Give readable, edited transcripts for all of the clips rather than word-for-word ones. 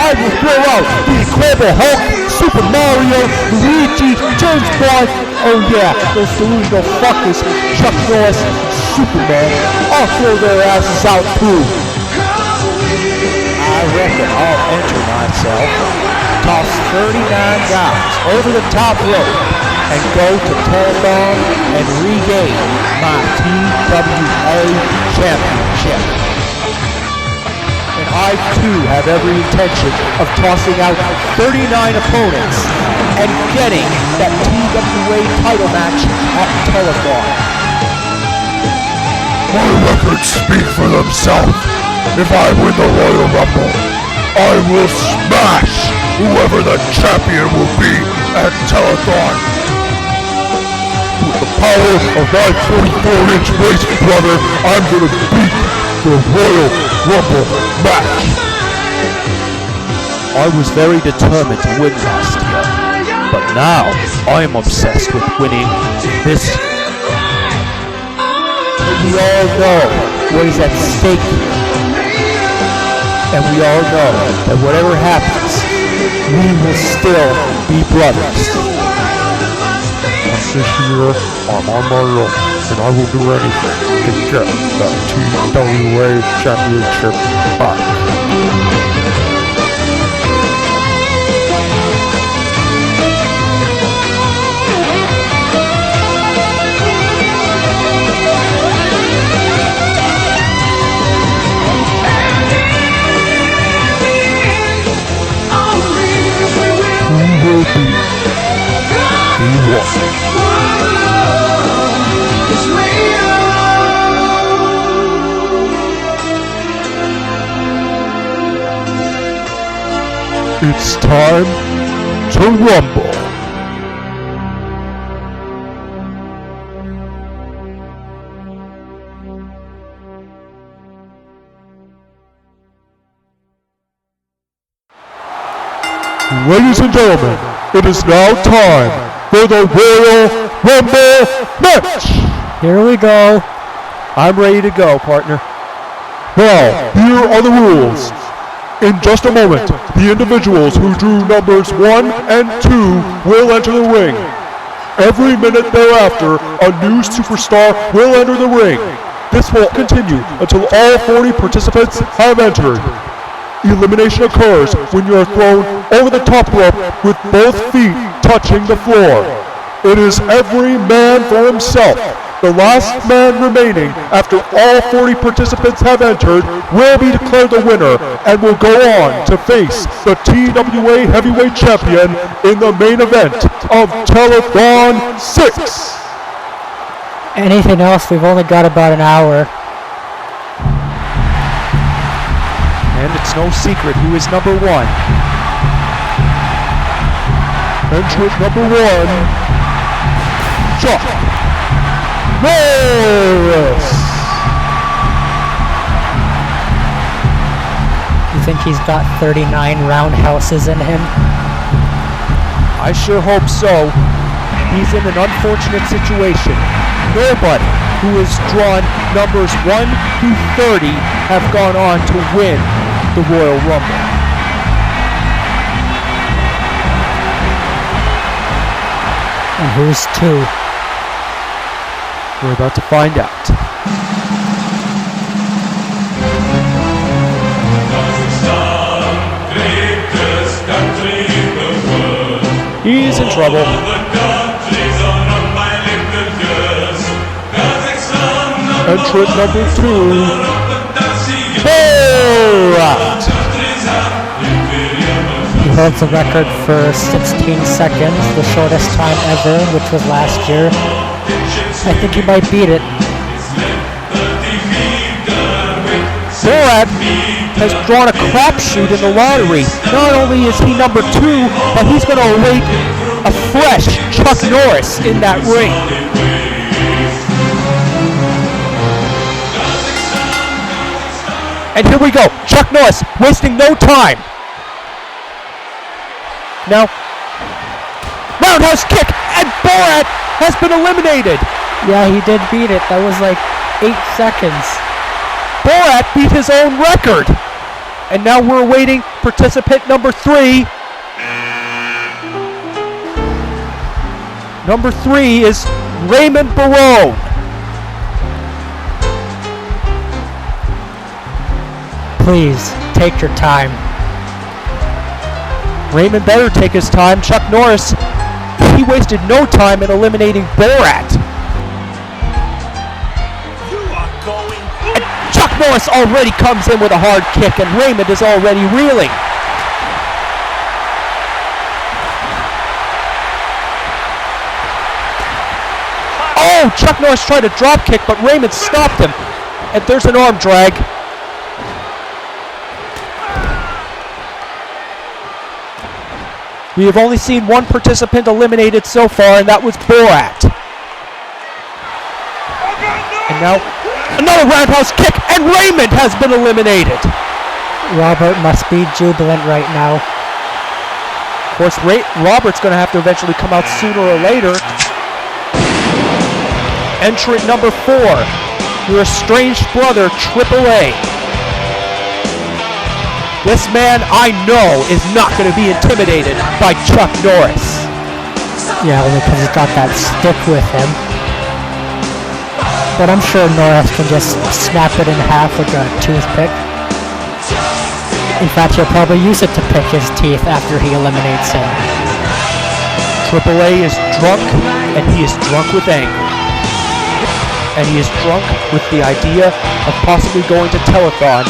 I will throw out the Incredible Hulk, Super Mario, Luigi, James Bond, oh yeah, those delusional fuckers, Chuck Norris, Superman, I'll throw their asses out too. I reckon I'll enter myself, toss 39 guys over the top rope, and go to Telethon and regain my TWA championship. And I too have every intention of tossing out 39 opponents and getting that TWA title match at Telethon. My records speak for themselves. If I win the Royal Rumble, I will smash whoever the champion will be at Telethon. With the power of my 44-inch waist, brother, I'm gonna beat the Royal Rumble match. I was very determined to win last year, but now I am obsessed with winning this year. And we all know what is at stake here. And we all know that whatever happens, we will still be brothers. This year, I'm on my own, and I will do anything to get that TWA championship back. Who will be the one? It's time to rumble. Ladies and gentlemen, it is now time for the Royal Rumble match. Here we go. I'm ready to go, partner. Now, here are the rules. In just a moment, the individuals who drew numbers 1 and 2 will enter the ring. Every minute thereafter, a new superstar will enter the ring. This will continue until all 40 participants have entered. Elimination occurs when you are thrown over the top rope with both feet touching the floor. It is every man for himself. The last man remaining after all 40 participants have entered will be declared the winner and will go on to face the TWA Heavyweight Champion in the main event of Telethon 6. Anything else, we've only got about an hour. And it's no secret who is number 1. Entrant number 1, Chuck Norris. You think he's got 39 roundhouses in him? I sure hope so. He's in an unfortunate situation. Nobody who has drawn numbers 1 through 30 have gone on to win the Royal Rumble. And who's 2? We're about to find out. He's in trouble. Entrant number 2. Borat. He holds the record for 16 seconds, the shortest time ever, which was last year. I think he might beat it. Borat has drawn a crapshoot in the lottery. Not only is he number 2, but he's going to await a fresh Chuck Norris in that ring. And here we go. Chuck Norris wasting no time. Now, roundhouse kick, and Borat has been eliminated. Yeah, he did beat it. That was like 8 seconds. Borat beat his own record. And now we're awaiting participant number 3. Number 3 is Raymond Barone. Please, take your time. Raymond better take his time. Chuck Norris, he wasted no time in eliminating Borat. And Chuck Norris already comes in with a hard kick, and Raymond is already reeling. Oh, Chuck Norris tried a drop kick, but Raymond stopped him. And there's an arm drag. We have only seen one participant eliminated so far, and that was Borat. And now, another roundhouse kick, and Raymond has been eliminated. Robert must be jubilant right now. Of course, Robert's going to have to eventually come out sooner or later. Entrant number 4, your estranged brother, TWA. This man, I know, is not going to be intimidated by Chuck Norris. Yeah, only because he's got that stick with him. But I'm sure Norris can just snap it in half like a toothpick. In fact, he'll probably use it to pick his teeth after he eliminates him. TWA is drunk, and he is drunk with anger. And he is drunk with the idea of possibly going to Telethon.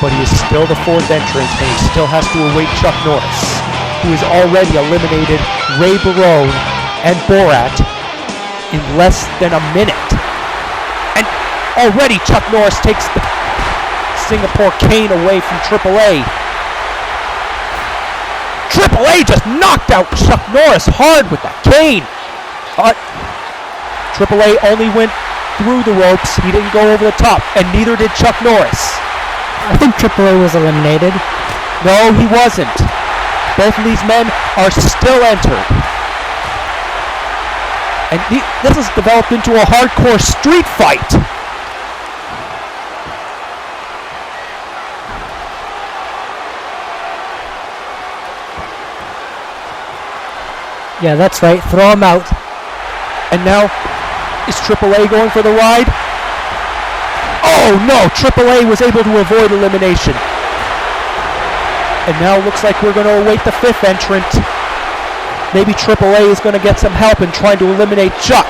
But he is still the 4th entrant, and he still has to await Chuck Norris, who has already eliminated Ray Barone and Borat in less than a minute. And already Chuck Norris takes the Singapore cane away from TWA. TWA just knocked out Chuck Norris hard with that cane. TWA only went through the ropes. He didn't go over the top, and neither did Chuck Norris. I think TWA was eliminated. No, he wasn't. Both of these men are still entered. And this has developed into a hardcore street fight. Yeah, that's right. Throw him out. And now, is TWA going for the ride? Oh no, TWA was able to avoid elimination. And now it looks like we're going to await the 5th entrant. Maybe TWA is going to get some help in trying to eliminate Chuck.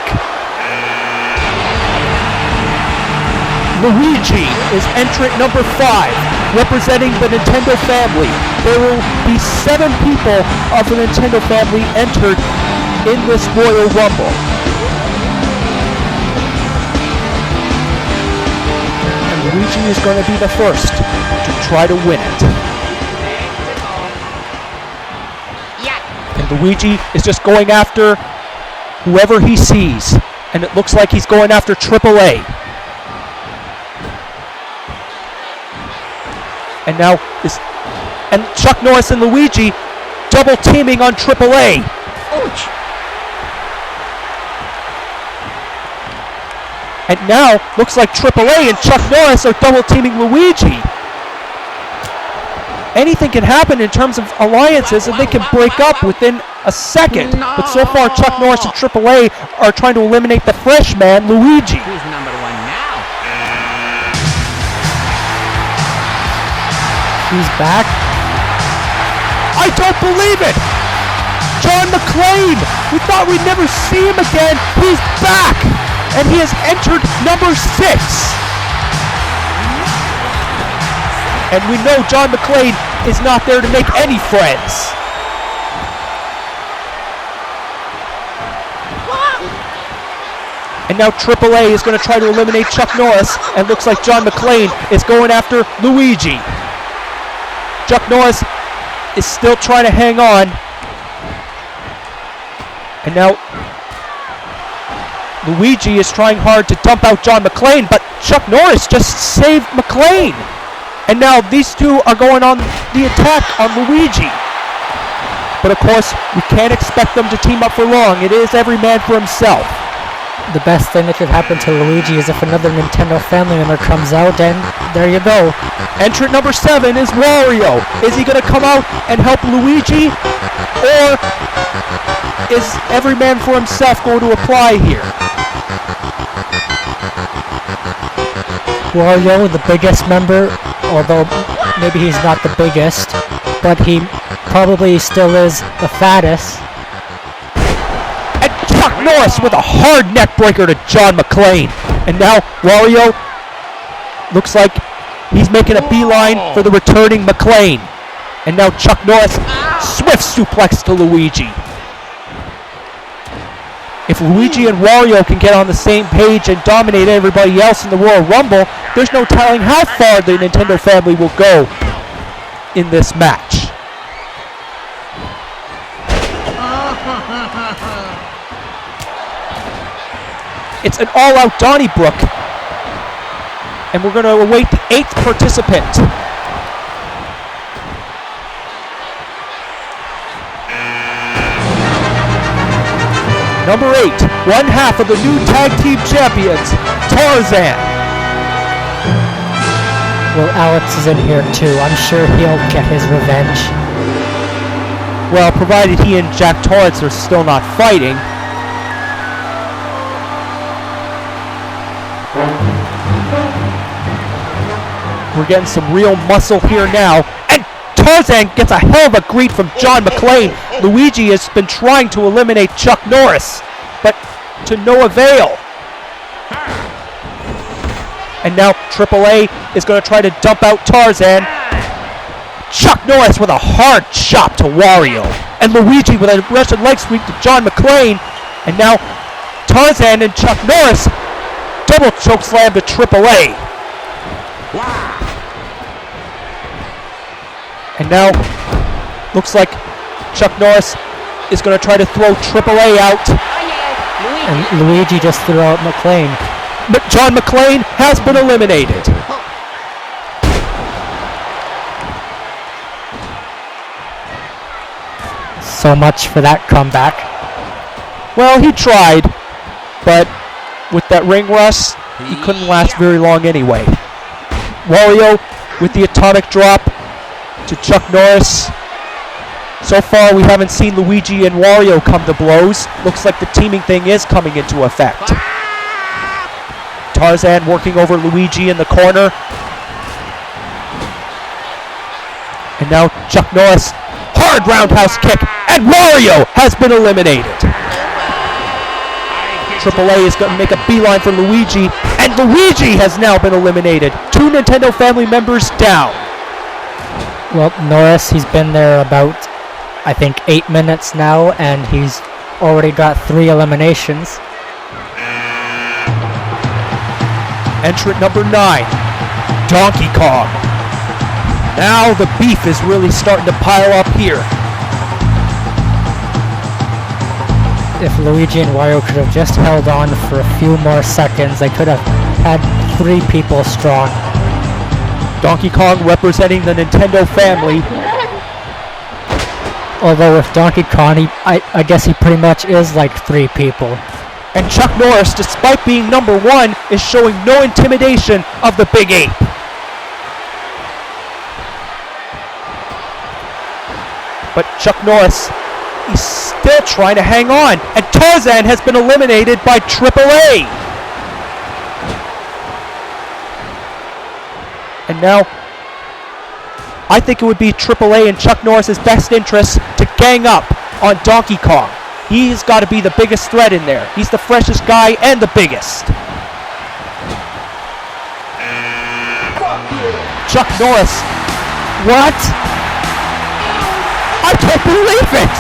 Luigi is entrant number 5, representing the Nintendo family. There will be 7 people of the Nintendo family entered in this Royal Rumble. Luigi is going to be the first to try to win it. And Luigi is just going after whoever he sees. And it looks like he's going after TWA. And now Chuck Norris and Luigi double teaming on TWA. Ouch. And now looks like AAA and Chuck Norris are double teaming Luigi. Anything can happen in terms of alliances, and they can break up within a second. But so far, Chuck Norris and AAA are trying to eliminate the freshman, Luigi. Who's number one now? He's back. I don't believe it! John McClane! We thought we'd never see him again. He's back! And he has entered number 6. And we know John McClane is not there to make any friends. And now AAA is going to try to eliminate Chuck Norris, and looks like John McClane is going after Luigi. Chuck Norris is still trying to hang on. And now Luigi is trying hard to dump out John McClane, but Chuck Norris just saved McClane. And now these two are going on the attack on Luigi. But of course, we can't expect them to team up for long. It is every man for himself. The best thing that could happen to Luigi is if another Nintendo family member comes out, and there you go. Entrant number 7 is Wario. Is he going to come out and help Luigi? Or is every man for himself going to apply here? Wario, the biggest member, although maybe he's not the biggest, but he probably still is the fattest. And Chuck Norris with a hard neck breaker to John McClane. And now Wario looks like he's making a beeline for the returning McClane. And now Chuck Norris swift suplex to Luigi. If Luigi and Wario can get on the same page and dominate everybody else in the Royal Rumble, there's no telling how far the Nintendo family will go in this match. It's an all-out Donnybrook, and we're going to await the 8th participant. Number 8, one half of the new tag team champions, Tarzan. Well, Alex is in here too. I'm sure he'll get his revenge. Well, provided he and Jack Torrance are still not fighting. We're getting some real muscle here now. And Tarzan gets a hell of a greet from John McClane. Luigi has been trying to eliminate Chuck Norris, but to no avail. And now AAA is going to try to dump out Tarzan. Chuck Norris with a hard chop to Wario. And Luigi with a Russian leg sweep to John McClane. And now Tarzan and Chuck Norris double choke slam to AAA. And now looks like Chuck Norris is going to try to throw AAA out. And Luigi just threw out McClane. But John McClane has been eliminated. So much for that comeback. Well, he tried, but with that ring rust, he couldn't last very long anyway. Wario with the atomic drop to Chuck Norris. So far, we haven't seen Luigi and Wario come to blows. Looks like the teaming thing is coming into effect. Tarzan working over Luigi in the corner. And now Chuck Norris, hard roundhouse kick, and Wario has been eliminated. AAA is going to make a beeline for Luigi, and Luigi has now been eliminated. 2 Nintendo family members down. Well, Norris, he's been there about, I think, 8 minutes now, and he's already got 3 eliminations. Entrant number 9, Donkey Kong. Now the beef is really starting to pile up here. if Luigi and Wario could have just held on for a few more seconds, they could have had 3 people strong. Donkey Kong representing the Nintendo family. Although with Donkey Kong, I guess he pretty much is like 3 people. And Chuck Norris, despite being number 1, is showing no intimidation of the Big Ape. But Chuck Norris, he's still trying to hang on. And Tarzan has been eliminated by TWA. And now, I think it would be AAA in Chuck Norris's best interest to gang up on Donkey Kong. He's got to be the biggest threat in there. He's the freshest guy and the biggest. Chuck Norris. What? I can't believe it!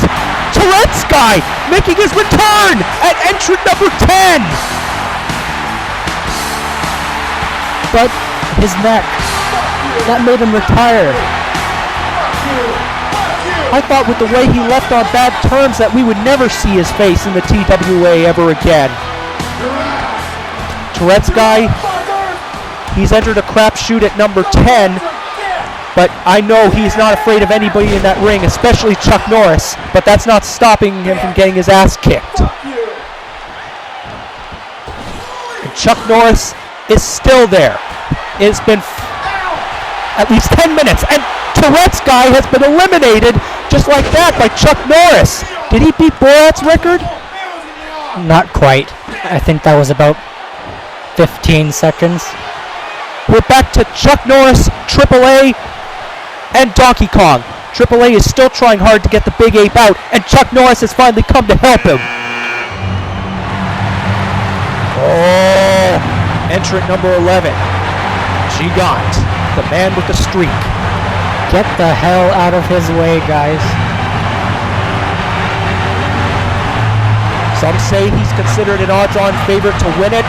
Tourette's guy making his return at entrant number 10! But his neck, that made him retire. I thought with the way he left on bad terms that we would never see his face in the TWA ever again. Tourette's guy, he's entered a crapshoot at number 10, but I know he's not afraid of anybody in that ring, especially Chuck Norris, but that's not stopping him from getting his ass kicked. And Chuck Norris is still there. It's been at least 10 minutes, and Tourette's guy has been eliminated just like that by Chuck Norris. Did he beat Borat's record? Not quite. I think that was about 15 seconds. We're back to Chuck Norris, AAA, and Donkey Kong. AAA is still trying hard to get the Big Ape out, and Chuck Norris has finally come to help him. Oh, entrant number 11, Gigant, the man with the streak. Get the hell out of his way, guys. Some say he's considered an odds-on favorite to win it.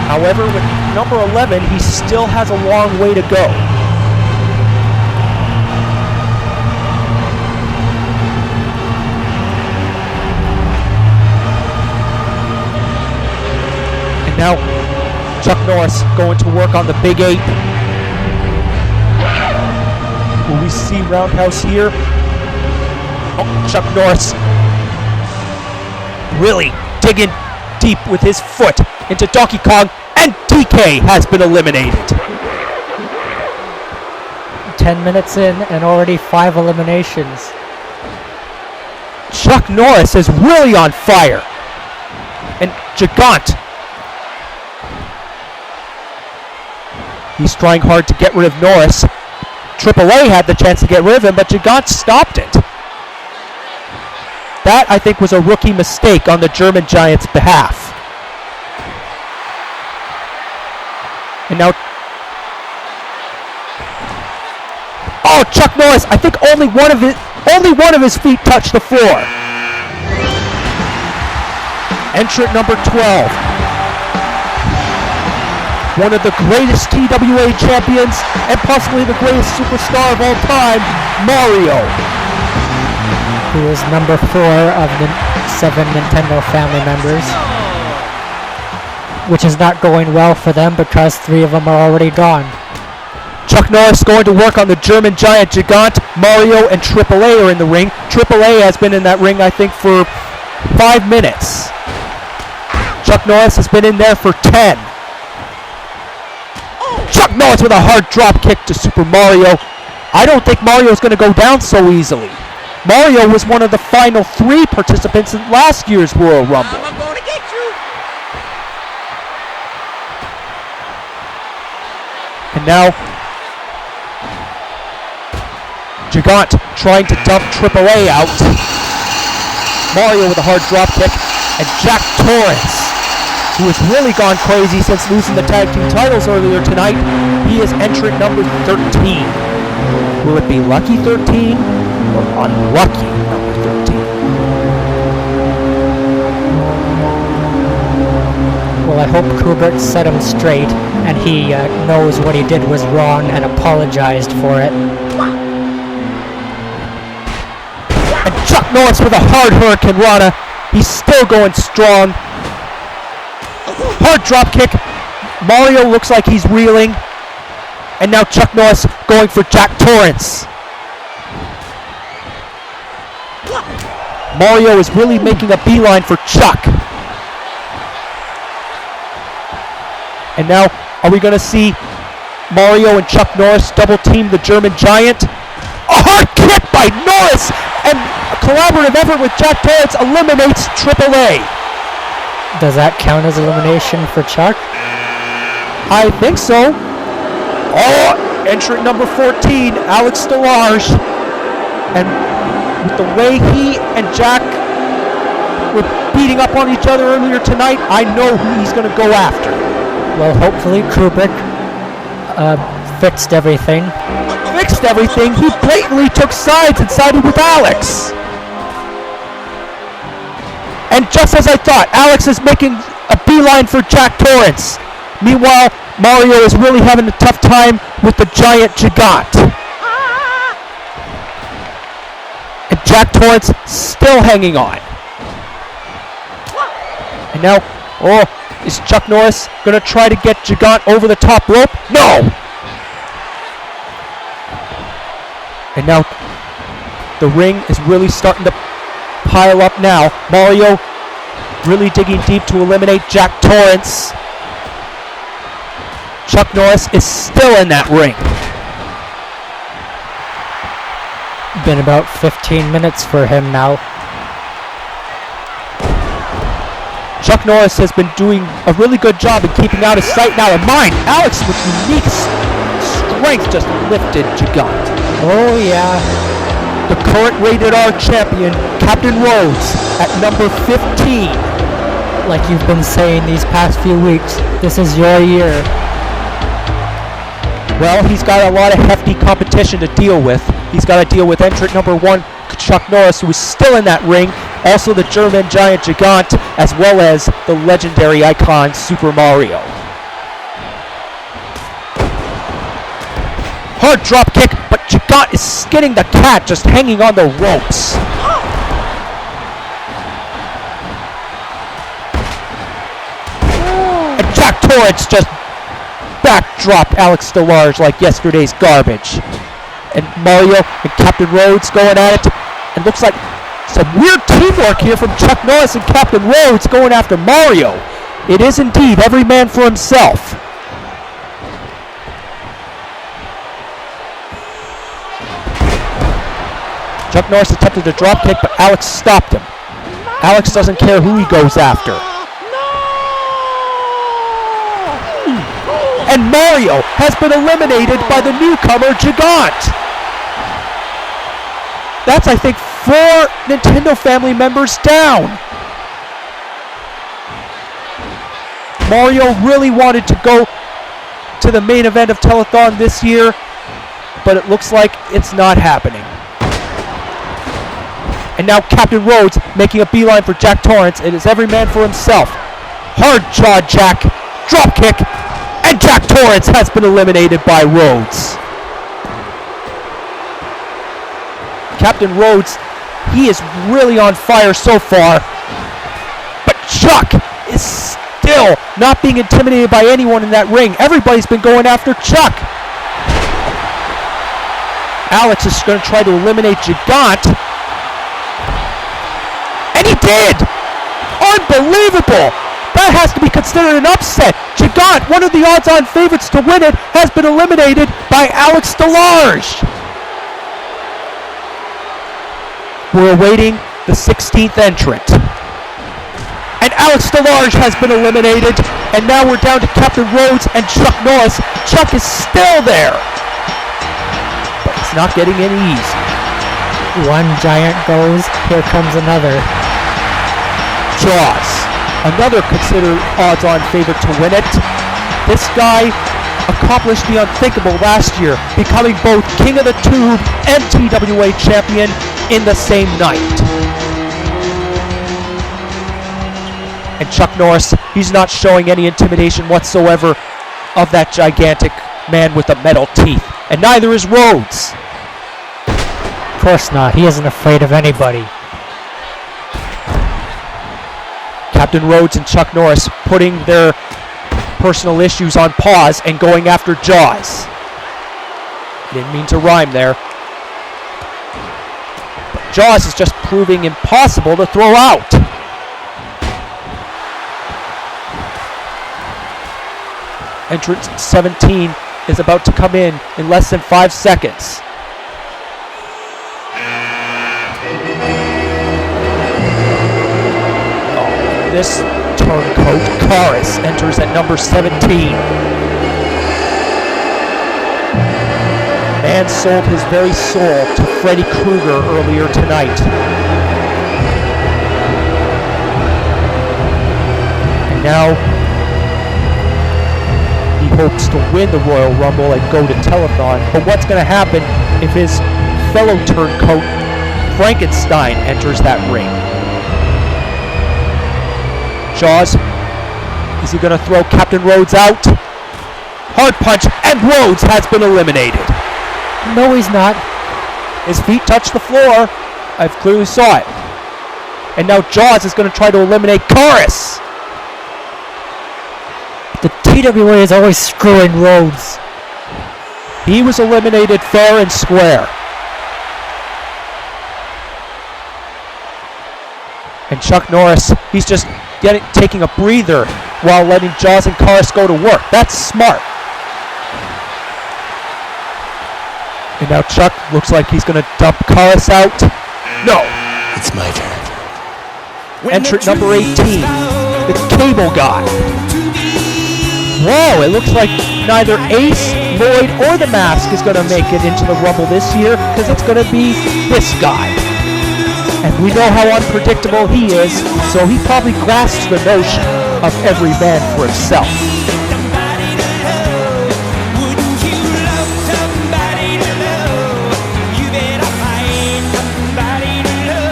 However, with number 11, he still has a long way to go. And now, Chuck Norris going to work on the Big Ape. Will we see Roundhouse here? Oh, Chuck Norris really digging deep with his foot into Donkey Kong, and DK has been eliminated. 10 minutes in and already 5 eliminations. Chuck Norris is really on fire. And Gigant, he's trying hard to get rid of Norris. AAA had the chance to get rid of him, but Gigant stopped it. That, I think, was a rookie mistake on the German Giant's behalf. And now, oh, Chuck Norris! I think only one of his feet touched the floor. Entrant number 12, one of the greatest TWA champions and possibly the greatest superstar of all time, Mario, who is number 4 of the 7 Nintendo family members, which is not going well for them because 3 of them are already gone. Chuck Norris going to work on the German Giant. Gigant, Mario, and AAA are in the ring. AAA has been in that ring, I think, for 5 minutes. Chuck Norris has been in there for 10. Chuck Norris with a hard drop kick to Super Mario. I don't think Mario's going to go down so easily. Mario was one of the final 3 participants in last year's Royal Rumble. I'm going to get you. And now, Gigant trying to dump AAA out. Mario with a hard drop kick. And Jack Torrance, who has really gone crazy since losing the tag team titles earlier tonight. He is entrant number 13. Will it be lucky 13 or unlucky number 13? Well, I hope Kubert set him straight and he knows what he did was wrong and apologized for it. And Chuck Norris with a hard Hurricane Rana. He's still going strong. Hard drop kick. Mario looks like he's reeling. And now Chuck Norris going for Jack Torrance. Mario is really making a beeline for Chuck. And now, are we going to see Mario and Chuck Norris double team the German Giant? A hard kick by Norris! And a collaborative effort with Jack Torrance eliminates TWA. Does that count as elimination for Chuck? I think so. Oh, entrant number 14, Alex Delarge. And with the way he and Jack were beating up on each other earlier tonight, I know who he's going to go after. Well, hopefully Kubrick fixed everything. Fixed everything? He blatantly took sides and sided with Alex. And just as I thought, Alex is making a beeline for Jack Torrance. Meanwhile, Mario is really having a tough time with the giant Gigant. And Jack Torrance still hanging on. And now, is Chuck Norris going to try to get Gigant over the top rope? No! And now, the ring is really starting to pile up now. Mario really digging deep to eliminate Jack Torrance. Chuck Norris is still in that ring. Been about 15 minutes for him now. Chuck Norris has been doing a really good job in keeping out of sight now of mind. Alex with unique strength just lifted Gigant. Oh yeah. The current rated R champion, Captain Rhodes, at number 15. Like you've been saying these past few weeks, this is your year. Well, he's got a lot of hefty competition to deal with. He's got to deal with entrant number 1, Chuck Norris, who is still in that ring. Also the German Giant Gigant, as well as the legendary icon Super Mario. Hard drop kick, but Gigant is skinning the cat, just hanging on the ropes. And Jack Torrance just backdropped Alex Delarge like yesterday's garbage. And Mario and Captain Rhodes going at it. And looks like some weird teamwork here from Chuck Norris and Captain Rhodes going after Mario. It is indeed every man for himself. Chuck Norris attempted a drop kick, but Alex stopped him. Alex doesn't care who he goes after. And Mario has been eliminated by the newcomer Gigant. That's, I think, 4 Nintendo family members down. Mario really wanted to go to the main event of Telethon this year, but it looks like it's not happening. And now Captain Rhodes making a beeline for Jack Torrance. It is every man for himself. Hard jaw Jack, drop kick, and Jack Torrance has been eliminated by Rhodes. Captain Rhodes, he is really on fire so far. But Chuck is still not being intimidated by anyone in that ring. Everybody's been going after Chuck. Alex is going to try to eliminate Gigant. And he did! Unbelievable! That has to be considered an upset. Gigant, one of the odds-on favorites to win it, has been eliminated by Alex Delarge. We're awaiting the 16th entrant. And Alex Delarge has been eliminated. And now we're down to Captain Rhodes and Chuck Norris. Chuck is still there. But it's not getting any easier. One giant goes, here comes another. Jaws, another considered odds-on favorite to win it. This guy accomplished the unthinkable last year, becoming both King of the Tube and TWA champion in the same night. And Chuck Norris, he's not showing any intimidation whatsoever of that gigantic man with the metal teeth. And neither is Rhodes. Of course not, he isn't afraid of anybody. Captain Rhodes and Chuck Norris putting their personal issues on pause and going after Jaws. Didn't mean to rhyme there. But Jaws is just proving impossible to throw out. Entrant 17 is about to come in less than 5 seconds. This turncoat, Norris, enters at number 17. Man sold his very soul to Freddy Krueger earlier tonight. And now he hopes to win the Royal Rumble and go to telethon. But what's going to happen if his fellow turncoat, Frankenstein, enters that ring? Jaws, is he going to throw Captain Rhodes out? Hard punch, and Rhodes has been eliminated. No, he's not. His feet touch the floor. I clearly saw it. And now Jaws is going to try to eliminate Norris. The TWA is always screwing Rhodes. He was eliminated fair and square. And Chuck Norris, he's just taking a breather while letting Jaws and Norris go to work. That's smart. And now Chuck looks like he's going to dump Norris out. No. It's my turn. Entrant number 18, the Cable Guy. Whoa, it looks like neither Ace, Lloyd, or the Mask is going to make it into the Rumble this year because it's going to be this guy. And we know how unpredictable he is, so he probably grasps the notion of every man for himself.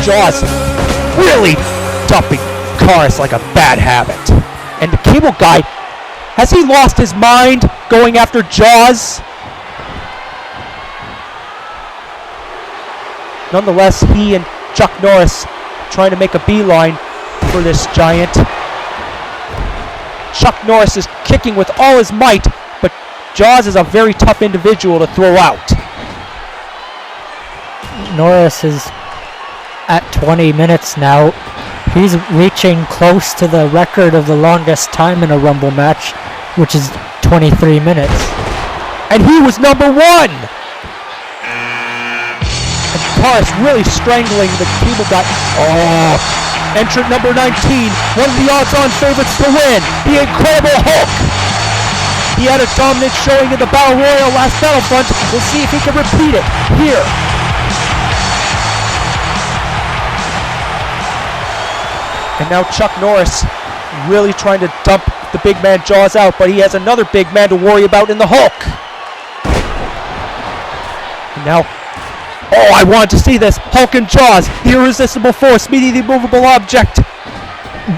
Jaws really dumping Norris like a bad habit. And the Cable Guy, has he lost his mind going after Jaws? Nonetheless, he and Chuck Norris trying to make a beeline for this giant. Chuck Norris is kicking with all his might, but Jaws is a very tough individual to throw out. Norris is at 20 minutes now. He's reaching close to the record of the longest time in a Rumble match, which is 23 minutes. And he was number 1! And Norris really strangling the Cable Guy. Oh! Entrant number 19, one of the odds-on favorites to win, the Incredible Hulk. He had a dominant showing in the Battle Royal last Battlefront. We'll see if he can repeat it here. And now Chuck Norris really trying to dump the big man Jaws out, but he has another big man to worry about in the Hulk. And now, oh, I wanted to see this. Hulk and Jaws, the irresistible force meeting the immovable object.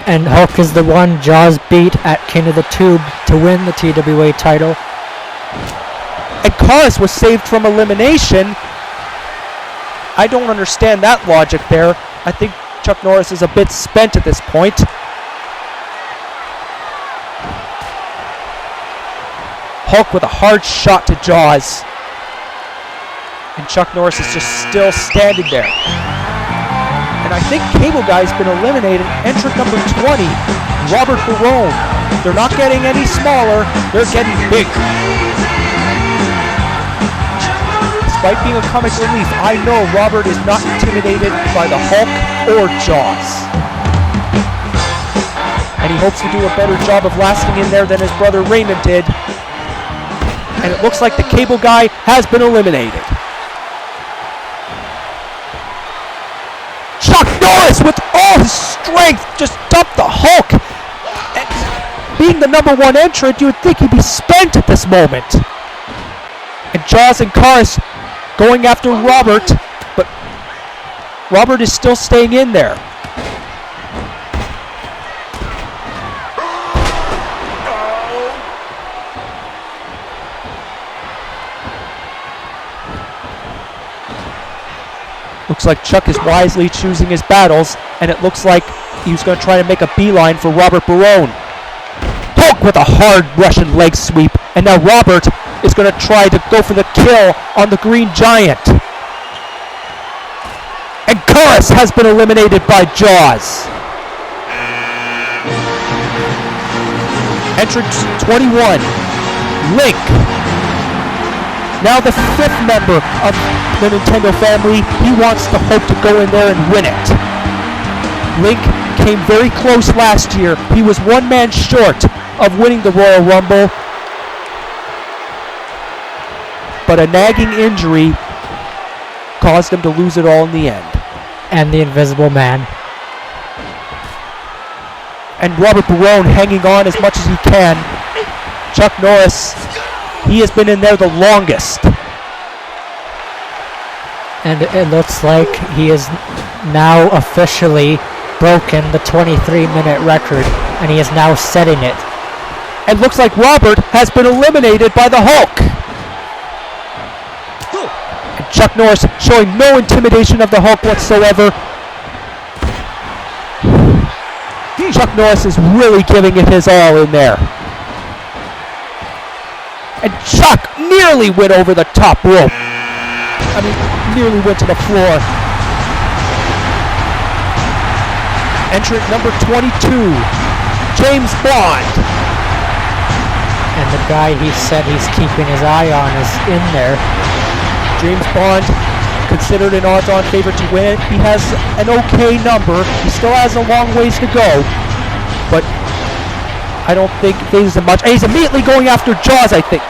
And Hulk is the one Jaws beat at King of the Tube to win the TWA title. And Norris was saved from elimination. I don't understand that logic there. I think Chuck Norris is a bit spent at this point. Hulk with a hard shot to Jaws. And Chuck Norris is just still standing there. And I think Cable Guy's been eliminated. Entrant number 20, Robert Barone. They're not getting any smaller, they're getting bigger. Despite being a comic relief, I know Robert is not intimidated by the Hulk or Jaws. And he hopes to do a better job of lasting in there than his brother Raymond did. And it looks like the Cable Guy has been eliminated. Chuck Norris with all his strength just dumped the Hulk. And being the number 1 entrant, you would think he'd be spent at this moment. And Jaws and Norris going after Robert, but Robert is still staying in there. Looks like Chuck is wisely choosing his battles, and it looks like he was going to try to make a beeline for Robert Barone. Hulk with a hard Russian leg sweep, and now Robert is going to try to go for the kill on the Green Giant. And Norris has been eliminated by Jaws. Entrant 21, Link. Now the fifth member of the Nintendo family, he wants the Hulk to go in there and win it. Link came very close last year. He was one man short of winning the Royal Rumble, but a nagging injury caused him to lose it all in the end. And the Invisible Man. And Robert Barone hanging on as much as he can. Chuck Norris, he has been in there the longest. And it looks like he is now officially broken the 23-minute record, and he is now setting it. And looks like Robert has been eliminated by the Hulk. And Chuck Norris showing no intimidation of the Hulk whatsoever. Chuck Norris is really giving it his all in there. And Chuck nearly went over the top rope. Nearly went to the floor. Entrant number 22, James Bond. And the guy he said he's keeping his eye on is in there. James Bond, considered an odds-on favorite to win it. He has an okay number. He still has a long ways to go, but I don't think phases him much. And he's immediately going after Jaws, I think.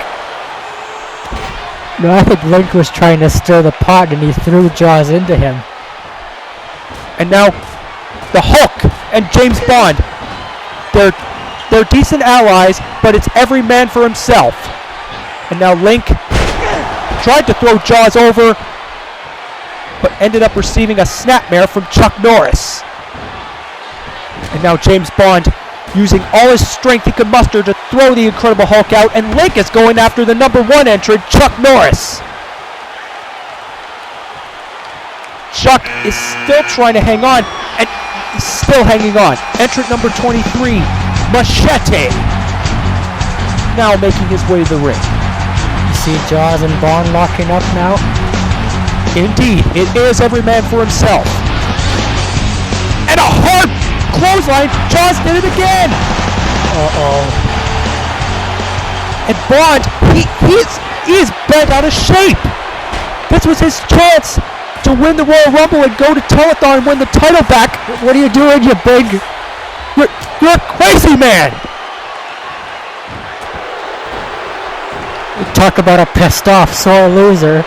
No, I think Link was trying to stir the pot and he threw Jaws into him. And now the Hulk and James Bond, they're decent allies, but it's every man for himself. And now Link tried to throw Jaws over, but ended up receiving a snapmare from Chuck Norris. And now James Bond using all his strength he could muster to throw the Incredible Hulk out, and Link is going after the number one entrant, Chuck Norris. Chuck is still trying to hang on, and he's still hanging on. Entrant number 23, Machete, now making his way to the ring. You see Jaws and Bond locking up now? Indeed, it is every man for himself. And a hard clothesline. Jaws did it again. Uh-oh. And Bond, he is bent out of shape. This was his chance to win the Royal Rumble and go to Telethon and win the title back. What are you doing, you big... You're a crazy man. Talk about a pissed off sore loser.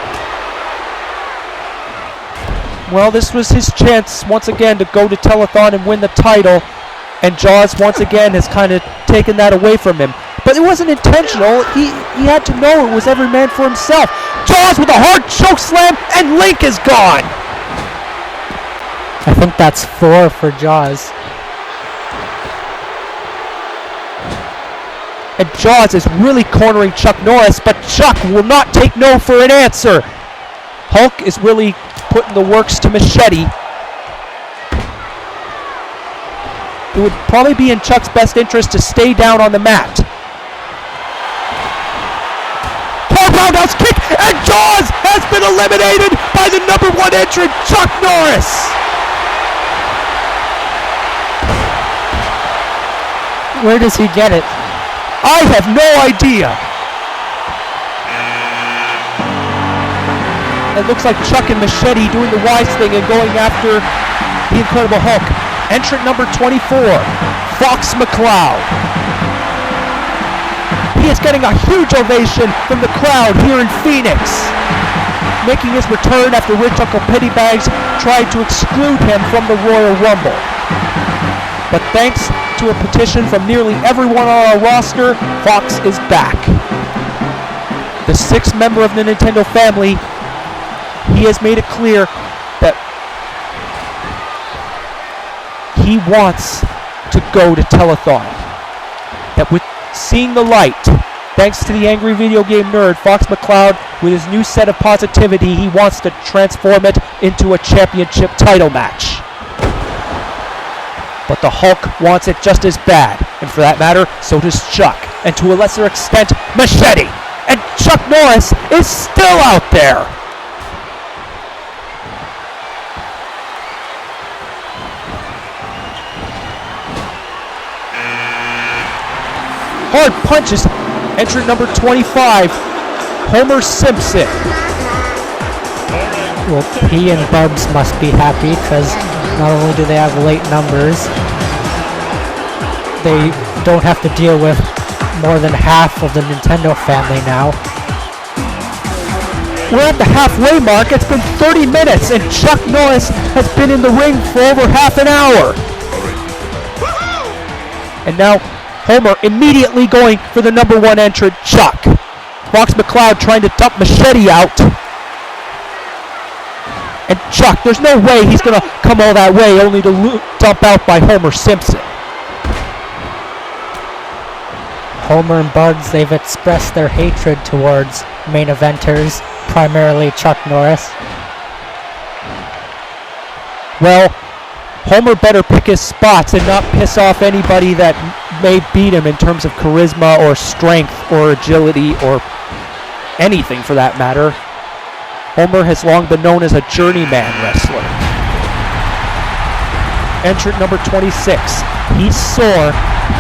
Well, this was his chance once again to go to Telethon and win the title, and Jaws once again has kind of taken that away from him. But it wasn't intentional. He had to know it was every man for himself. Jaws with a hard choke slam, and Link is gone. I think that's 4 for Jaws. And Jaws is really cornering Chuck Norris, but Chuck will not take no for an answer. Hulk is really putting the works to Machete. It would probably be in Chuck's best interest to stay down on the mat. Roundhouse kick, and Jaws has been eliminated by the number one entrant, Chuck Norris. Where does he get it? I have no idea. It looks like Chuck and Machete doing the wise thing and going after the Incredible Hulk. Entrant number 24, Fox McCloud. He is getting a huge ovation from the crowd here in Phoenix, making his return after Rich Uncle Pennybags tried to exclude him from the Royal Rumble. But thanks to a petition from nearly everyone on our roster, Fox is back. The sixth member of the Nintendo family, he has made it clear that he wants to go to Telethon. That with seeing the light, thanks to the angry video game nerd, Fox McCloud, with his new set of positivity, he wants to transform it into a championship title match. but the Hulk wants it just as bad. And for that matter, so does Chuck. And to a lesser extent, Machete. And Chuck Norris is still out there. Hard punches. Entrant number 25, Homer Simpson. Well, he and Bubs must be happy because not only do they have late numbers, they don't have to deal with more than half of the Nintendo family now. We're at the halfway mark. It's been 30 minutes and Chuck Norris has been in the ring for over half an hour. And now Homer immediately going for the number 1 entrant, Chuck. Fox McCloud trying to dump Machete out. And Chuck, there's no way he's going to come all that way only to dump out by Homer Simpson. Homer and Bugs, they've expressed their hatred towards main eventers, primarily Chuck Norris. Well, Homer better pick his spots and not piss off anybody that may beat him in terms of charisma or strength or agility or anything for that matter. Homer has long been known as a journeyman wrestler. Entrant number 26. He's sore,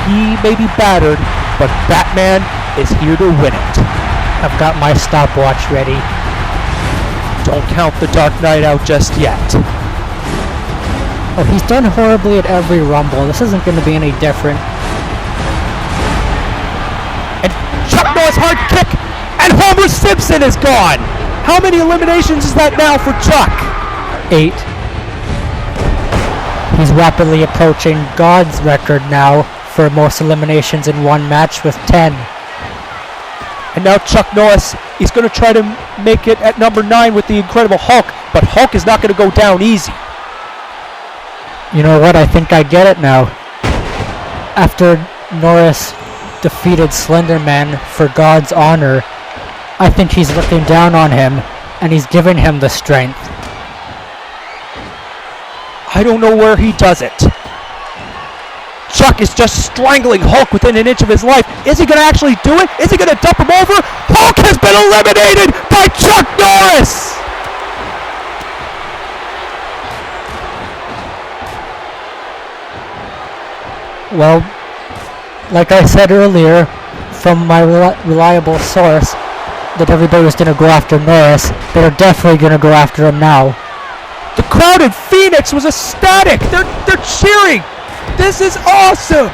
he may be battered, but Batman is here to win it. I've got my stopwatch ready. Don't count the Dark Knight out just yet. Oh, he's done horribly at every Rumble. This isn't going to be any different. And Chuck Norris hard kick, and Homer Simpson is gone. How many eliminations is that now for Chuck? 8. He's rapidly approaching God's record now for most eliminations in one match with 10. And now Chuck Norris is going to try to make it at number 9 with the Incredible Hulk, but Hulk is not going to go down easy. You know what? I think I get it now. After Norris defeated Slender Man for God's honor, I think he's looking down on him and he's giving him the strength. I don't know where he does it. Chuck is just strangling Hulk within an inch of his life. Is he going to actually do it? Is he going to dump him over? Hulk has been eliminated by Chuck Norris! Well, like I said earlier, from my reliable source, that everybody was going to go after Norris, they're definitely going to go after him now. The crowd in Phoenix was ecstatic. They're cheering. This is awesome.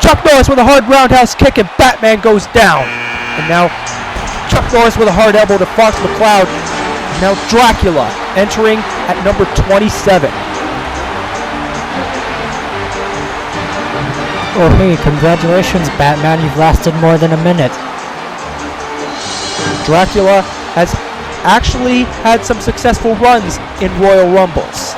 Chuck Norris with a hard roundhouse kick and Batman goes down. And now Chuck Norris with a hard elbow to Fox McCloud. Now Dracula entering at number 27. Oh hey, congratulations Batman, you've lasted more than a minute. Dracula has actually had some successful runs in Royal Rumbles.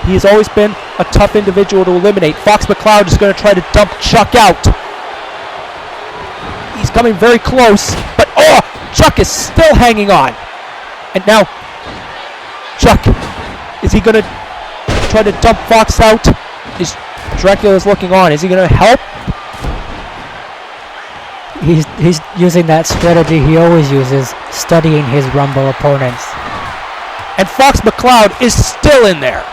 He has always been a tough individual to eliminate. Fox McCloud is going to try to dump Chuck out. He's coming very close, but Chuck is still hanging on. And now, Chuck, is he going to try to dump Fox out? Dracula's looking on. Is he going to help? He's using that strategy he always uses, studying his Rumble opponents. And Fox McCloud is still in there.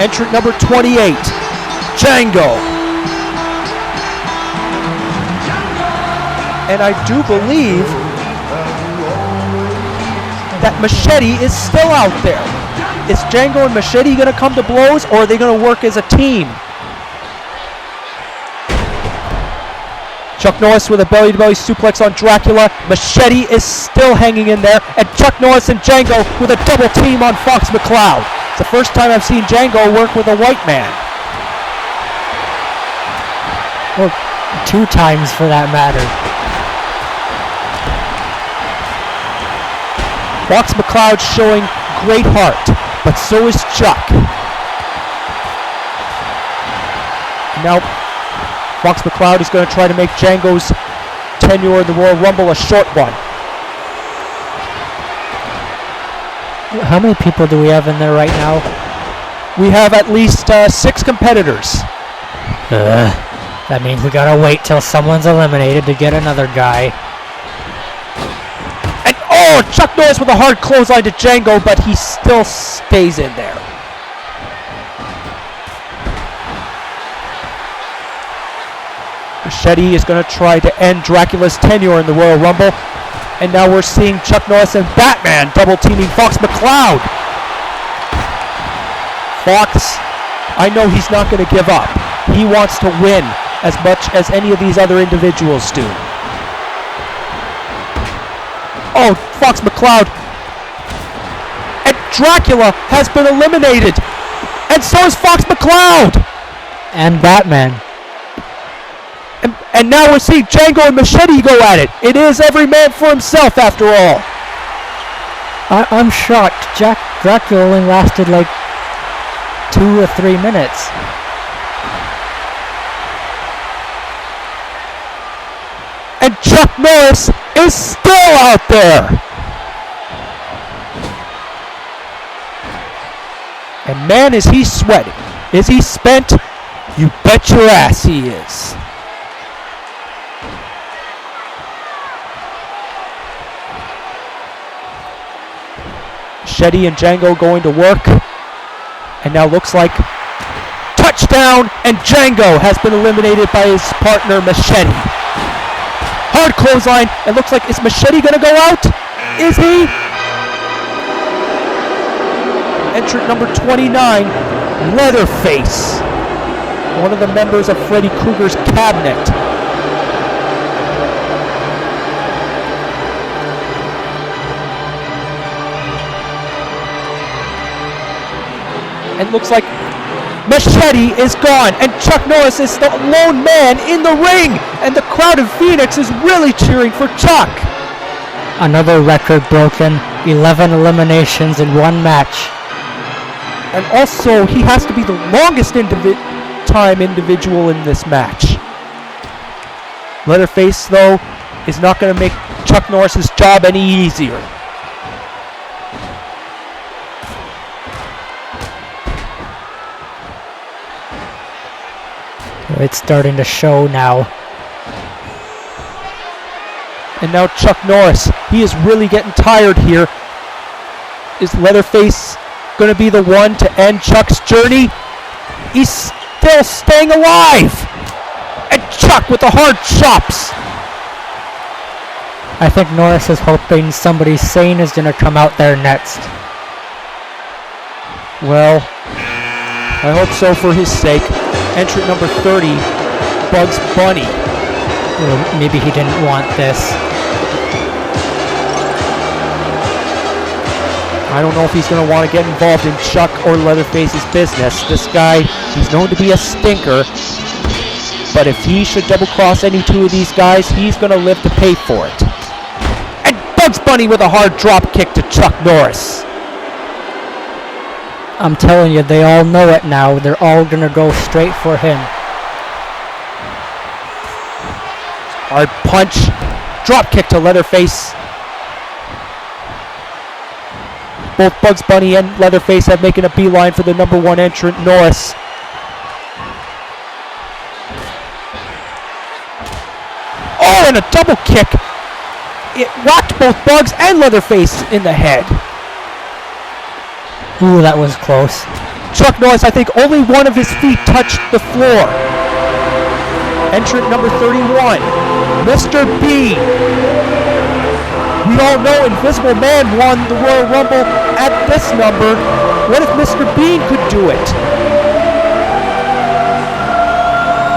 Entrant number 28, Django. And I do believe that Machete is still out there. Is Django and Machete going to come to blows, or are they going to work as a team? Chuck Norris with a belly-to-belly suplex on Dracula. Machete is still hanging in there. And Chuck Norris and Django with a double team on Fox McCloud. It's the first time I've seen Django work with a white man. Well, 2 times for that matter. Fox McCloud showing great heart, but so is Chuck. Now, Fox McCloud is going to try to make Django's tenure in the Royal Rumble a short one. How many people do we have in there right now? We have at least 6 competitors. That means we gotta wait till someone's eliminated to get another guy. And Chuck Norris with a hard clothesline to Django, but he still stays in there. Machete is going to try to end Dracula's tenure in the Royal Rumble. And now we're seeing Chuck Norris and Batman double teaming Fox McCloud. Fox, I know he's not going to give up. He wants to win as much as any of these other individuals do. Oh, Fox McCloud. And Dracula has been eliminated. And so is Fox McCloud. And Batman. And now we're seeing Django and Machete go at it. It is every man for himself after all. I'm shocked. Dracula only lasted like 2 or 3 minutes. And Chuck Norris is still out there. And man, is he sweating. Is he spent? You bet your ass he is. Machete and Django going to work. And now looks like touchdown, and Django has been eliminated by his partner Machete. Hard clothesline. It looks like, is Machete going to go out? Is he? Entrant number 29, Leatherface. One of the members of Freddy Krueger's cabinet. And looks like Machete is gone, and Chuck Norris is the lone man in the ring, and the crowd in Phoenix is really cheering for Chuck. Another record broken, 11 eliminations in one match. And also, he has to be the longest time individual in this match. Leatherface, though, is not going to make Chuck Norris's job any easier. It's starting to show now. And now Chuck Norris, he is really getting tired here. Is Leatherface going to be the one to end Chuck's journey? He's still staying alive. And Chuck with the hard chops. I think Norris is hoping somebody sane is going to come out there next. Well, I hope so for his sake. Entrant number 30, Bugs Bunny. Well, maybe he didn't want this. I don't know if he's going to want to get involved in Chuck or Leatherface's business. This guy, he's known to be a stinker. But if he should double-cross any two of these guys, he's going to live to pay for it. And Bugs Bunny with a hard drop kick to Chuck Norris. I'm telling you, they all know it now. They're all going to go straight for him. Hard punch. Drop kick to Leatherface. Both Bugs Bunny and Leatherface have making a beeline for the number 1 entrant, Norris. Oh, and a double kick. It whacked both Bugs and Leatherface in the head. Ooh, that was close. Chuck Norris, I think only one of his feet touched the floor. Entrant number 31, Mr. Bean. We all know Invisible Man won the Royal Rumble at this number. What if Mr. Bean could do it?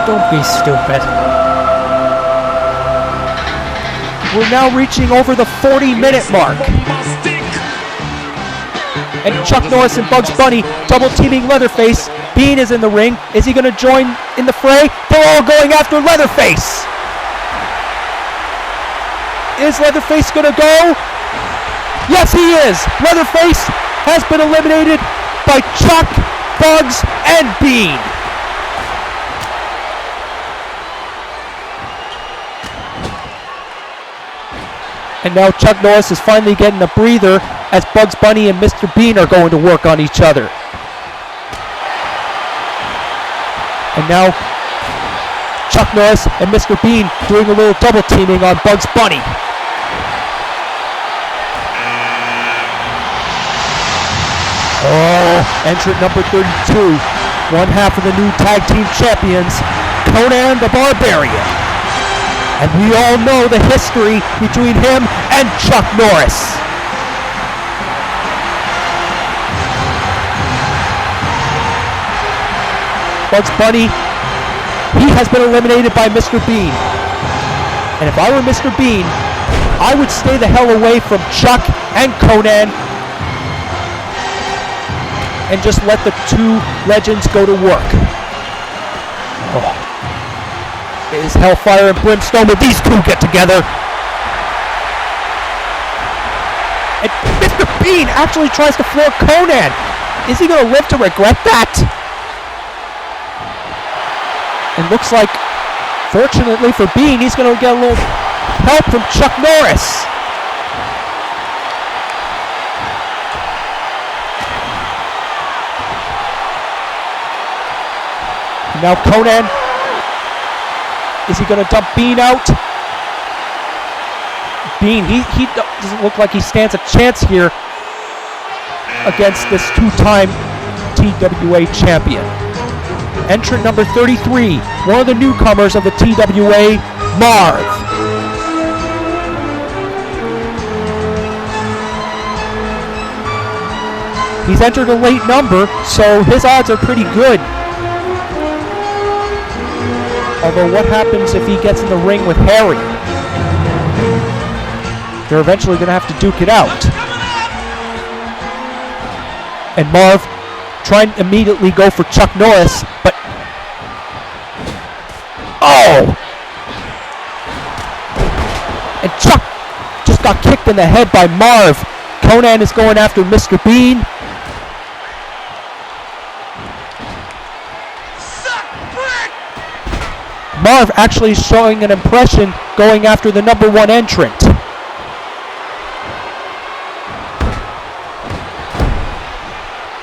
Don't be stupid. We're now reaching over the 40-minute mark. And Chuck Norris and Bugs Bunny double teaming Leatherface. Bean is in the ring. Is he going to join in the fray? They're all going after Leatherface. Is Leatherface going to go? Yes, he is. Leatherface has been eliminated by Chuck, Bugs, and Bean. And now Chuck Norris is finally getting a breather as Bugs Bunny and Mr. Bean are going to work on each other. And now Chuck Norris and Mr. Bean doing a little double teaming on Bugs Bunny. Oh, entrant number 32, one half of the new tag team champions, Conan the Barbarian. And we all know the history between him and Chuck Norris. Bugs Bunny, he has been eliminated by Mr. Bean. And if I were Mr. Bean, I would stay the hell away from Chuck and Conan and just let the two legends go to work. Oh. It is hellfire and brimstone when these two get together. And Mr. Bean actually tries to floor Conan. Is he going to live to regret that? It looks like, fortunately for Bean, he's going to get a little help from Chuck Norris. Now Conan, is he going to dump Bean out? Bean, he doesn't look like he stands a chance here against this two-time TWA champion. Entrant number 33, one of the newcomers of the TWA, Marv. He's entered a late number, so his odds are pretty good. Although what happens if he gets in the ring with Harry? They're eventually going to have to duke it out. And Marv trying to immediately go for Chuck Norris, but... Oh! And Chuck just got kicked in the head by Marv. Conan is going after Mr. Bean. Marv actually showing an impression going after the number one entrant.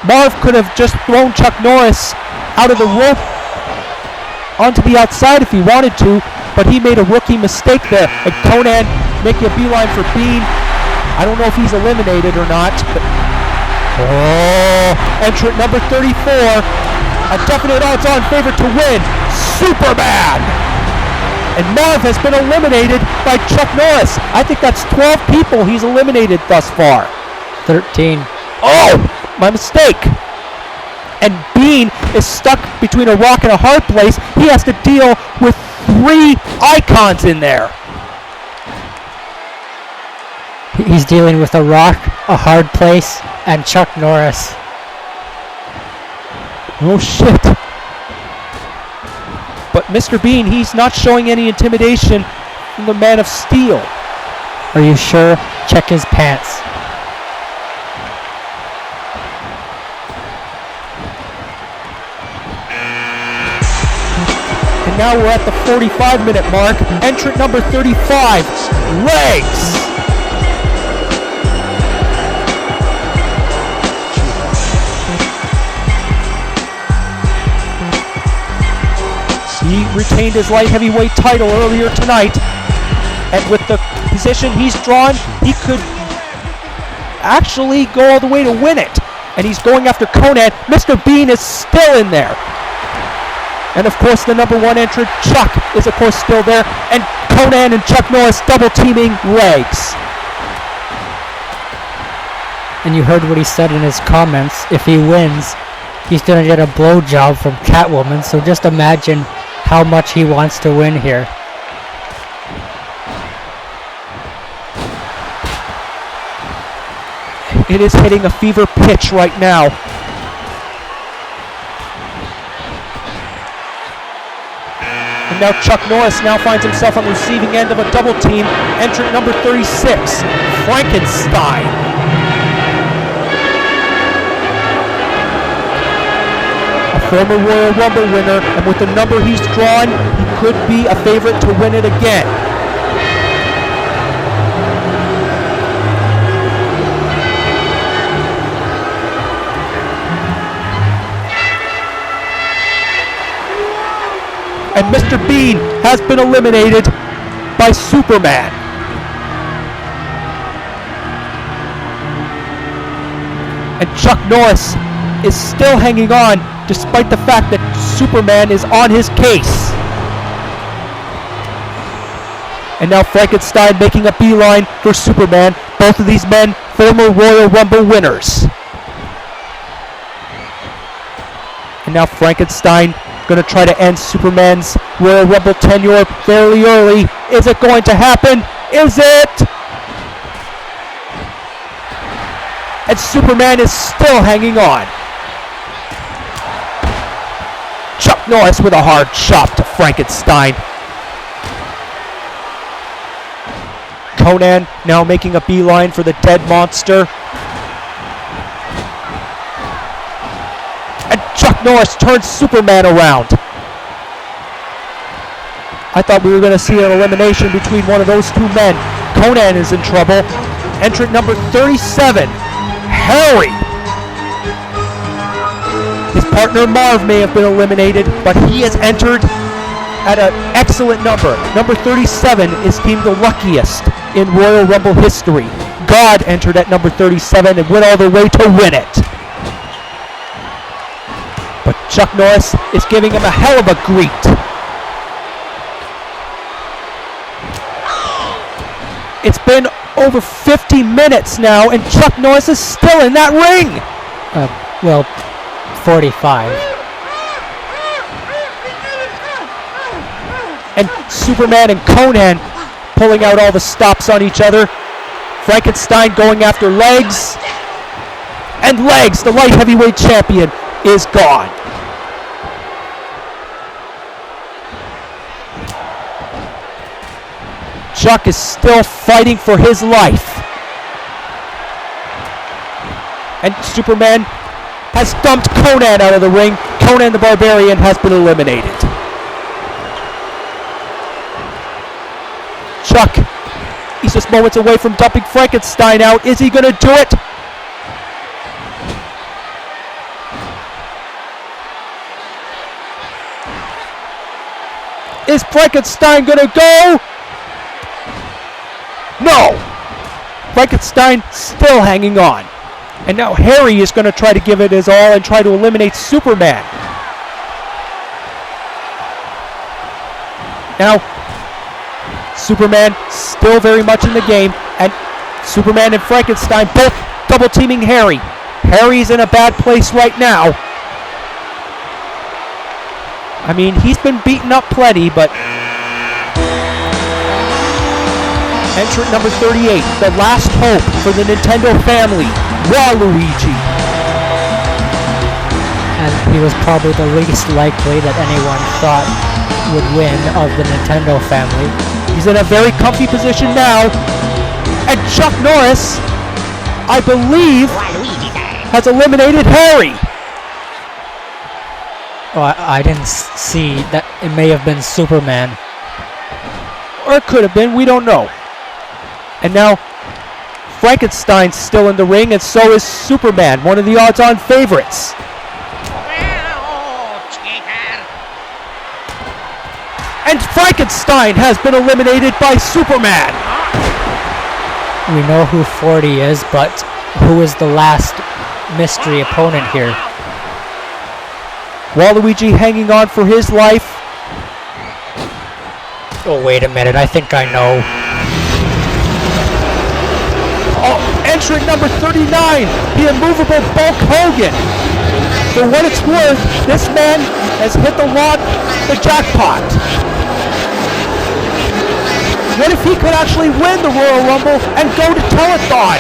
Marv could have just thrown Chuck Norris out of the rope onto the outside if he wanted to, but he made a rookie mistake there. And Conan making a beeline for Bean. I don't know if he's eliminated or not, but... Oh, entrant number 34. A definite odds-on favorite to win, Superman! And Marv has been eliminated by Chuck Norris. I think that's 12 people he's eliminated thus far. 13. Oh, my mistake. And Bean is stuck between a rock and a hard place. He has to deal with 3 icons in there. He's dealing with a rock, a hard place, and Chuck Norris. Oh shit. But Mr. Bean, he's not showing any intimidation from the Man of Steel. Are you sure? Check his pants. And now we're at the 45-minute mark. Entrant number 35, Legs. He retained his light heavyweight title earlier tonight, and with the position he's drawn, he could actually go all the way to win it. And he's going after Conan. Mr. Bean is still in there. And of course the number one entrant, Chuck, is of course still there. And Conan and Chuck Norris double teaming Legs. And you heard what he said in his comments. If he wins, he's going to get a blowjob from Catwoman. So just imagine how much he wants to win here. It is hitting a fever pitch right now. And now Chuck Norris now finds himself on the receiving end of a double team. Entrant number 36, Frankenstein. A former Royal Rumble winner, and with the number he's drawn, he could be a favorite to win it again. And Mr. Bean has been eliminated by Superman. And Chuck Norris is still hanging on despite the fact that Superman is on his case. And now Frankenstein making a beeline for Superman. Both of these men, former Royal Rumble winners. And now Frankenstein going to try to end Superman's Royal Rumble tenure fairly early. Is it going to happen? Is it? And Superman is still hanging on. Chuck Norris with a hard chop to Frankenstein. Conan now making a beeline for the dead monster. And Chuck Norris turns Superman around. I thought we were going to see an elimination between one of those two men. Conan is in trouble. Entrant number 37, Harry. His partner Marv may have been eliminated, but he has entered at an excellent number. Number 37 is deemed the luckiest in Royal Rumble history. God entered at number 37 and went all the way to win it. But Chuck Norris is giving him a hell of a greet. It's been over 50 minutes now, and Chuck Norris is still in that ring. Well, 45. And Superman and Conan pulling out all the stops on each other. Frankenstein going after legs. And Legs, the light heavyweight champion, is gone. Chuck is still fighting for his life. And Superman has dumped Conan out of the ring. Conan the Barbarian has been eliminated. Chuck, he's just moments away from dumping Frankenstein out. Is he going to do it? Is Frankenstein going to go? No! Frankenstein still hanging on. And now Harry is going to try to give it his all and try to eliminate Superman. Now, Superman still very much in the game, and Superman and Frankenstein both double teaming Harry. Harry's in a bad place right now. I mean, he's been beaten up plenty, but entrant number 38, the last hope for the Nintendo family, Waluigi. And he was probably the least likely that anyone thought would win of the Nintendo family. He's in a very comfy position now. And Chuck Norris, I believe, has eliminated Harry. Oh, I didn't see that. It may have been Superman. Or it could have been, we don't know. And now, Frankenstein's still in the ring, and so is Superman, one of the odds-on favorites. And Frankenstein has been eliminated by Superman. We know who 40 is, but who is the last mystery opponent here? Waluigi hanging on for his life. Oh, wait a minute. I think I know. Oh, entrant number 39, the immovable Bulk Hogan. For what it's worth, this man has hit the jackpot. What if he could actually win the Royal Rumble and go to Telethon?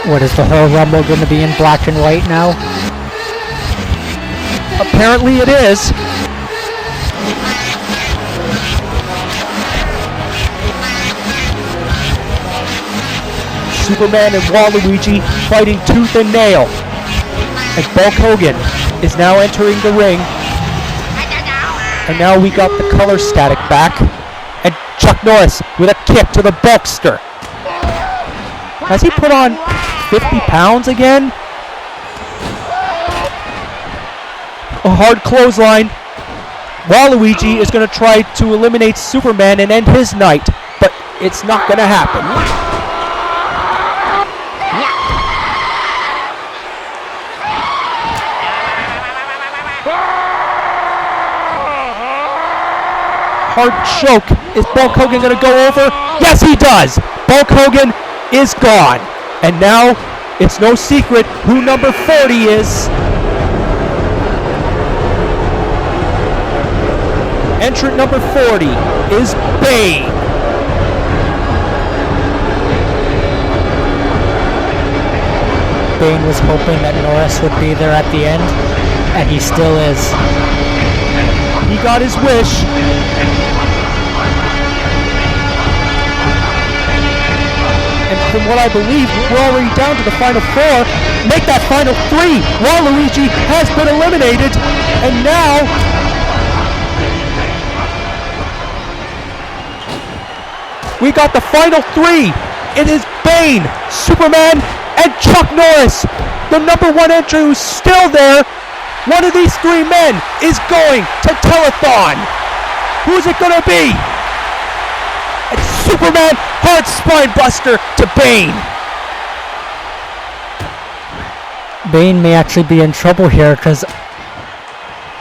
What, is the whole Rumble going to be in black and white now? Apparently it is. Superman and Waluigi fighting tooth and nail. And Bulk Hogan is now entering the ring. And now we got the color static back. And Chuck Norris with a kick to the Bulkster. Has he put on 50 pounds again? A hard clothesline. Waluigi is going to try to eliminate Superman and end his night, but it's not going to happen. Hard choke. Is Bulk Hogan going to go over? Yes, he does. Bulk Hogan is gone. And now it's no secret who number 40 is. Entrant number 40 is Bane. Bane was hoping that Norris would be there at the end, and he still is. He got his wish. And from what I believe, we're already down to the final 4. Make that final 3. Waluigi has been eliminated, and now we got the final 3. It is Bane, Superman, and Chuck Norris. The number 1 entrant who's still there. One of these 3 men is going to telethon. Who's it going to be? It's Superman, hard spine buster to Bane. Bane may actually be in trouble here because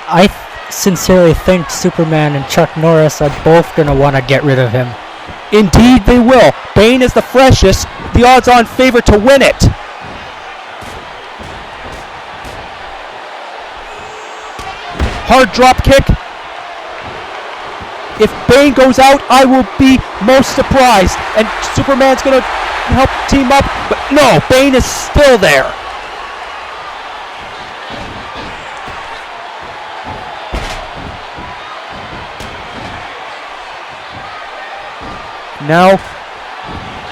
I sincerely think Superman and Chuck Norris are both going to want to get rid of him. Indeed they will. Bane is the freshest, the odds-on favorite to win it. Hard drop kick. If Bane goes out, I will be most surprised. And Superman's going to help team up. But no, Bane is still there. Now,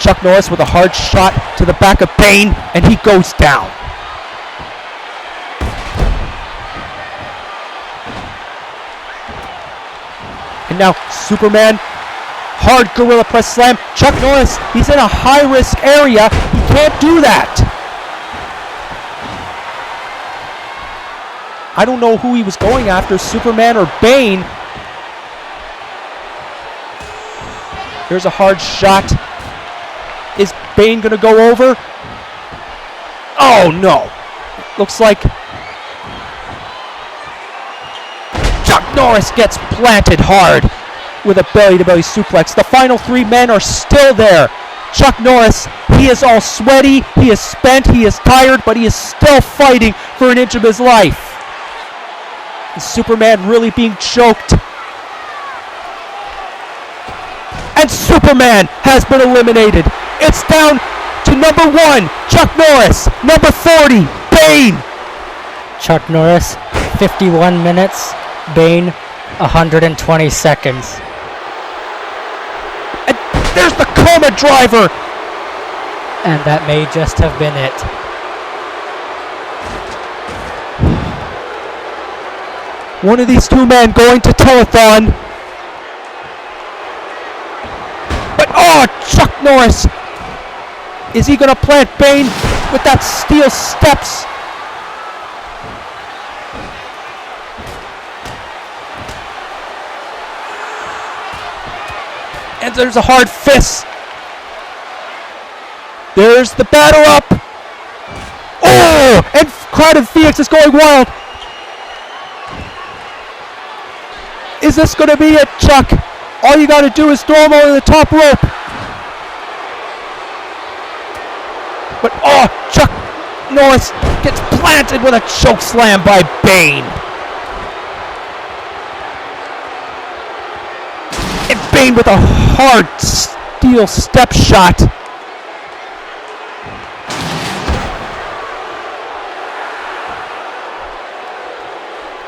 Chuck Norris with a hard shot to the back of Bane, and he goes down. And now, Superman, hard gorilla press slam. Chuck Norris, he's in a high-risk area. He can't do that. I don't know who he was going after, Superman or Bane. Here's a hard shot. Is Bane going to go over? Oh, no. Looks like Chuck Norris gets planted hard with a belly-to-belly suplex. The final 3 men are still there. Chuck Norris, he is all sweaty, he is spent, he is tired, but he is still fighting for an inch of his life. And Superman really being choked. And Superman has been eliminated. It's down to number 1, Chuck Norris. Number 40, Bane. Chuck Norris, 51 minutes. Bane, 120 seconds. And there's the coma driver. And that may just have been it. One of these 2 men going to telethon. But oh, Chuck Norris. Is he going to plant Bane with that steel steps? And there's a hard fist. There's the batter up. Oh! And Crowd of Phoenix is going wild. Is this going to be it, Chuck? All you got to do is throw him over the top rope. But oh, Chuck Norris gets planted with a choke slam by Bane. And Bane with a hard steel step shot.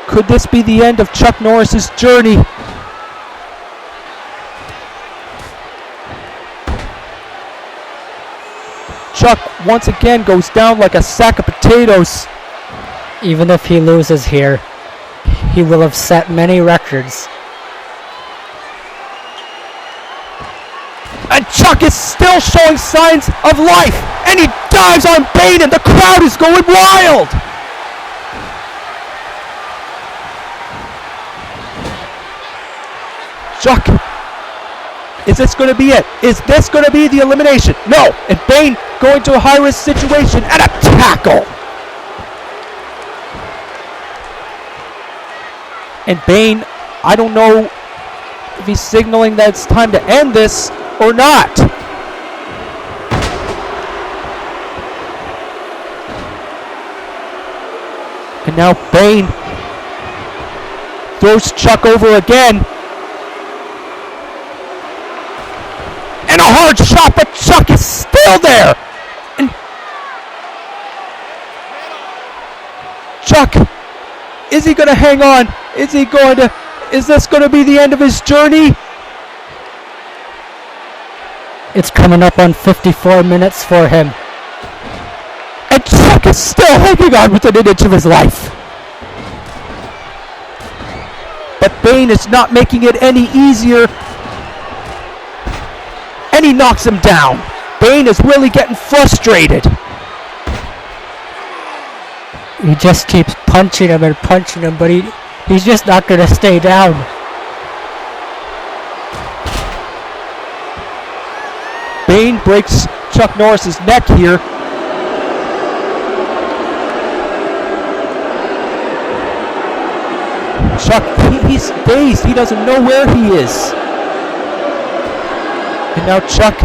Could this be the end of Chuck Norris's journey? Chuck once again goes down like a sack of potatoes. Even if he loses here, he will have set many records. And Chuck Chuck is still showing signs of life, and he dives on Bane, and the crowd is going wild. Chuck, is this going to be it? Is this going to be the elimination? No, and Bane going to a high-risk situation, and a tackle. And Bane, I don't know if he's signaling that it's time to end this or not. And now Bane throws Chuck over again. And a hard shot, but Chuck is still there. And Chuck, is he going to hang on? Is this going to be the end of his journey? It's coming up on 54 minutes for him. And Chuck is still hanging on within an inch of his life. But Bane is not making it any easier. And he knocks him down. Bane is really getting frustrated. He just keeps punching him, but he's just not going to stay down. Bane breaks Chuck Norris's neck here. Chuck, he's dazed. He doesn't know where he is. And now Chuck,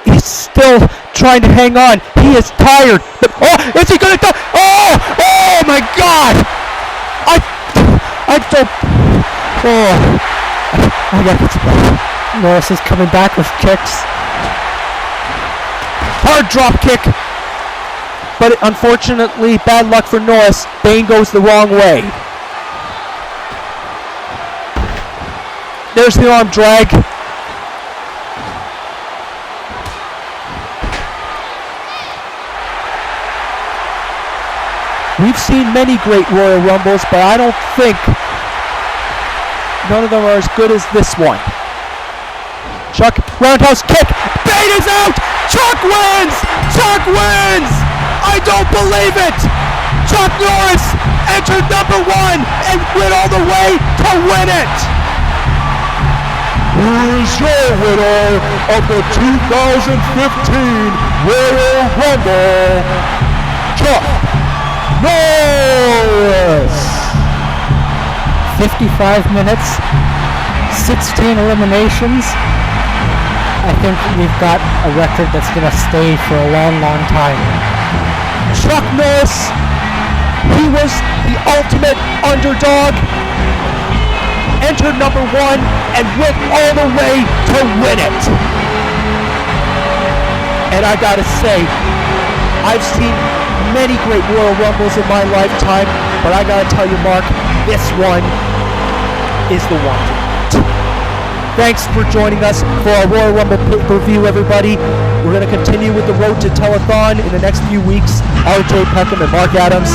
he's still trying to hang on. He is tired. But, oh, is he going to die? Oh my God! I don't. I got it. Norris is coming back with kicks. Hard drop kick. But unfortunately, bad luck for Norris. Bane goes the wrong way. There's the arm drag. We've seen many great Royal Rumbles, but I don't think none of them are as good as this one. Chuck, roundhouse kick. Bane is out! Chuck wins! Chuck wins! I don't believe it! Chuck Norris entered number 1 and went all the way to win it! Who is your winner of the 2015 Royal Rumble? Chuck Norris! 55 minutes, 16 eliminations. I think we've got a record that's going to stay for a long, long time. Chuck Norris, he was the ultimate underdog, entered number 1 and went all the way to win it. And I gotta say, I've seen many great Royal Rumbles in my lifetime, but I gotta tell you, Mark, this one is the one. Thanks for joining us for our Royal Rumble pay-per-view, everybody. We're going to continue with the road to telethon in the next few weeks. RJ Peckham and Mark Adams.